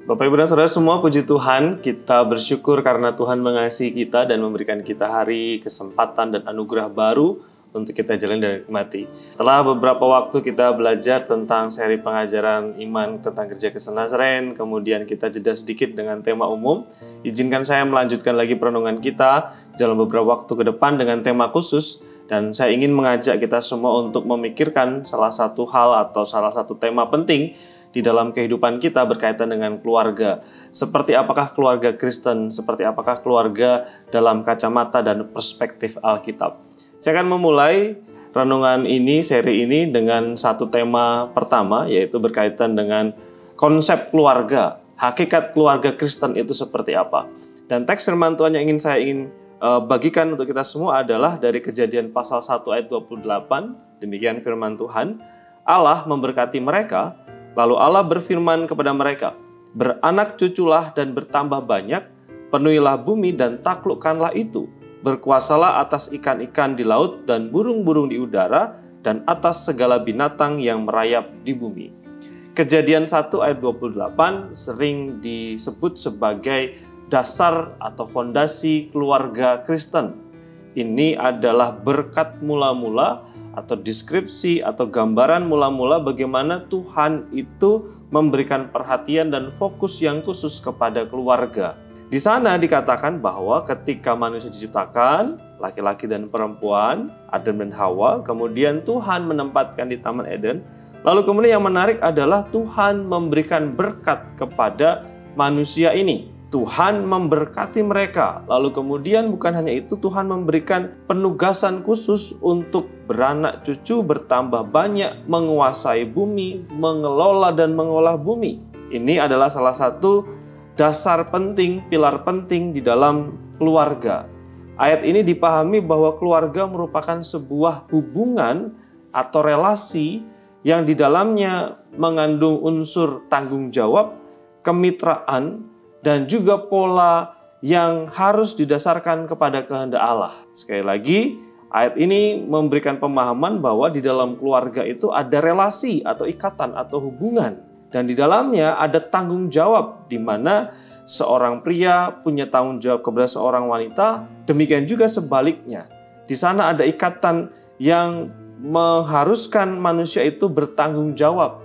Bapak Ibu dan Saudara semua, puji Tuhan, kita bersyukur karena Tuhan mengasihi kita dan memberikan kita hari, kesempatan, dan anugerah baru untuk kita jalani dan nikmati. Setelah beberapa waktu kita belajar tentang seri pengajaran iman tentang gereja Kristen Nazaren, kemudian kita jeda sedikit dengan tema umum, izinkan saya melanjutkan lagi perenungan kita dalam beberapa waktu ke depan dengan tema khusus, dan saya ingin mengajak kita semua untuk memikirkan salah satu hal atau salah satu tema penting di dalam kehidupan kita berkaitan dengan keluarga. Seperti apakah keluarga Kristen, seperti apakah keluarga dalam kacamata dan perspektif Alkitab. Saya akan memulai renungan ini, seri ini dengan satu tema pertama, yaitu berkaitan dengan konsep keluarga. Hakikat keluarga Kristen itu seperti apa? Dan teks firman Tuhan yang saya ingin bagikan untuk kita semua adalah dari Kejadian pasal 1 ayat 28. Demikian firman Tuhan. Allah memberkati mereka. Lalu Allah berfirman kepada mereka, "Beranak cuculah dan bertambah banyak, penuhilah bumi dan taklukkanlah itu. Berkuasalah atas ikan-ikan di laut dan burung-burung di udara, dan atas segala binatang yang merayap di bumi." Kejadian 1 ayat 28 sering disebut sebagai dasar atau fondasi keluarga Kristen. Ini adalah berkat mula-mula atau deskripsi atau gambaran mula-mula bagaimana Tuhan itu memberikan perhatian dan fokus yang khusus kepada keluarga. Di sana dikatakan bahwa ketika manusia diciptakan, laki-laki dan perempuan, Adam dan Hawa, kemudian Tuhan menempatkan di Taman Eden. Lalu kemudian yang menarik adalah Tuhan memberikan berkat kepada manusia ini. Tuhan memberkati mereka. Lalu kemudian bukan hanya itu, Tuhan memberikan penugasan khusus untuk beranak cucu, bertambah banyak, menguasai bumi, mengelola dan mengolah bumi. Ini adalah salah satu dasar penting, pilar penting di dalam keluarga. Ayat ini dipahami bahwa keluarga merupakan sebuah hubungan atau relasi yang di dalamnya mengandung unsur tanggung jawab, kemitraan, dan juga pola yang harus didasarkan kepada kehendak Allah. Sekali lagi, ayat ini memberikan pemahaman bahwa di dalam keluarga itu ada relasi atau ikatan atau hubungan. Dan di dalamnya ada tanggung jawab, di mana seorang pria punya tanggung jawab kepada seorang wanita, demikian juga sebaliknya. Di sana ada ikatan yang mengharuskan manusia itu bertanggung jawab.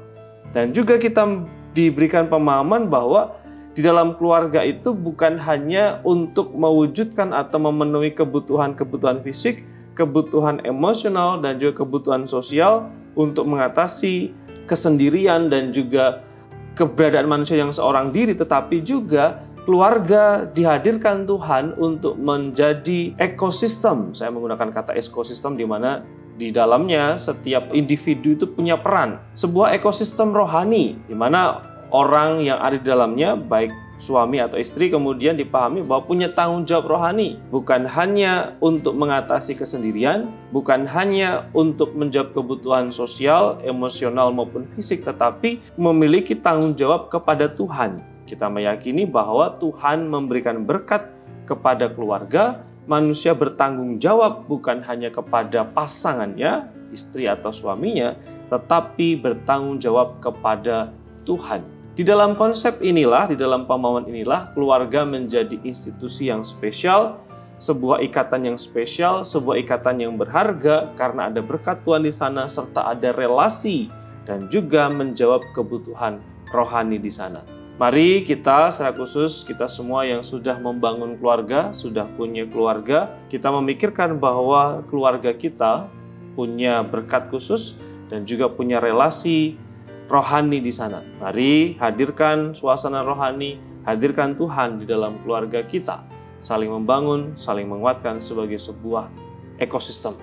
Dan juga kita diberikan pemahaman bahwa di dalam keluarga itu bukan hanya untuk mewujudkan atau memenuhi kebutuhan-kebutuhan fisik, kebutuhan emosional, dan juga kebutuhan sosial untuk mengatasi kesendirian dan juga keberadaan manusia yang seorang diri, tetapi juga keluarga dihadirkan Tuhan untuk menjadi ekosistem. Saya menggunakan kata ekosistem di mana di dalamnya setiap individu itu punya peran. Sebuah ekosistem rohani di mana orang yang ada di dalamnya, baik suami atau istri, kemudian dipahami bahwa punya tanggung jawab rohani. Bukan hanya untuk mengatasi kesendirian, bukan hanya untuk menjawab kebutuhan sosial, emosional maupun fisik, tetapi memiliki tanggung jawab kepada Tuhan. Kita meyakini bahwa Tuhan memberikan berkat kepada keluarga, manusia bertanggung jawab bukan hanya kepada pasangannya, istri atau suaminya, tetapi bertanggung jawab kepada Tuhan. Di dalam konsep inilah, di dalam pemahaman inilah, keluarga menjadi institusi yang spesial, sebuah ikatan yang spesial, sebuah ikatan yang berharga karena ada berkat Tuhan di sana serta ada relasi dan juga menjawab kebutuhan rohani di sana. Mari kita secara khusus, kita semua yang sudah membangun keluarga, sudah punya keluarga, kita memikirkan bahwa keluarga kita punya berkat khusus dan juga punya relasi rohani di sana. Mari hadirkan suasana rohani, hadirkan Tuhan di dalam keluarga kita. Saling membangun, saling menguatkan sebagai sebuah ekosistem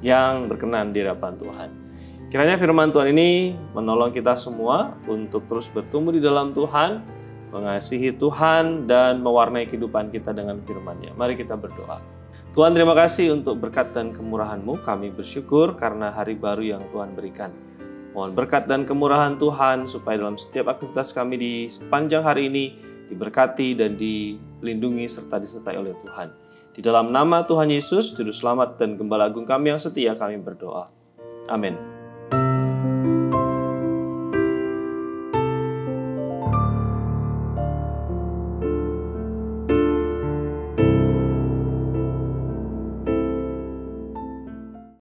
yang berkenan di hadapan Tuhan. Kiranya firman Tuhan ini menolong kita semua untuk terus bertumbuh di dalam Tuhan, mengasihi Tuhan, dan mewarnai kehidupan kita dengan firman-Nya. Mari kita berdoa. Tuhan, terima kasih untuk berkat dan kemurahan-Mu. Kami bersyukur karena hari baru yang Tuhan berikan. Mohon berkat dan kemurahan Tuhan supaya dalam setiap aktivitas kami di sepanjang hari ini diberkati dan dilindungi serta disertai oleh Tuhan. Di dalam nama Tuhan Yesus, Juru Selamat dan Gembala Agung kami yang setia, kami berdoa. Amin.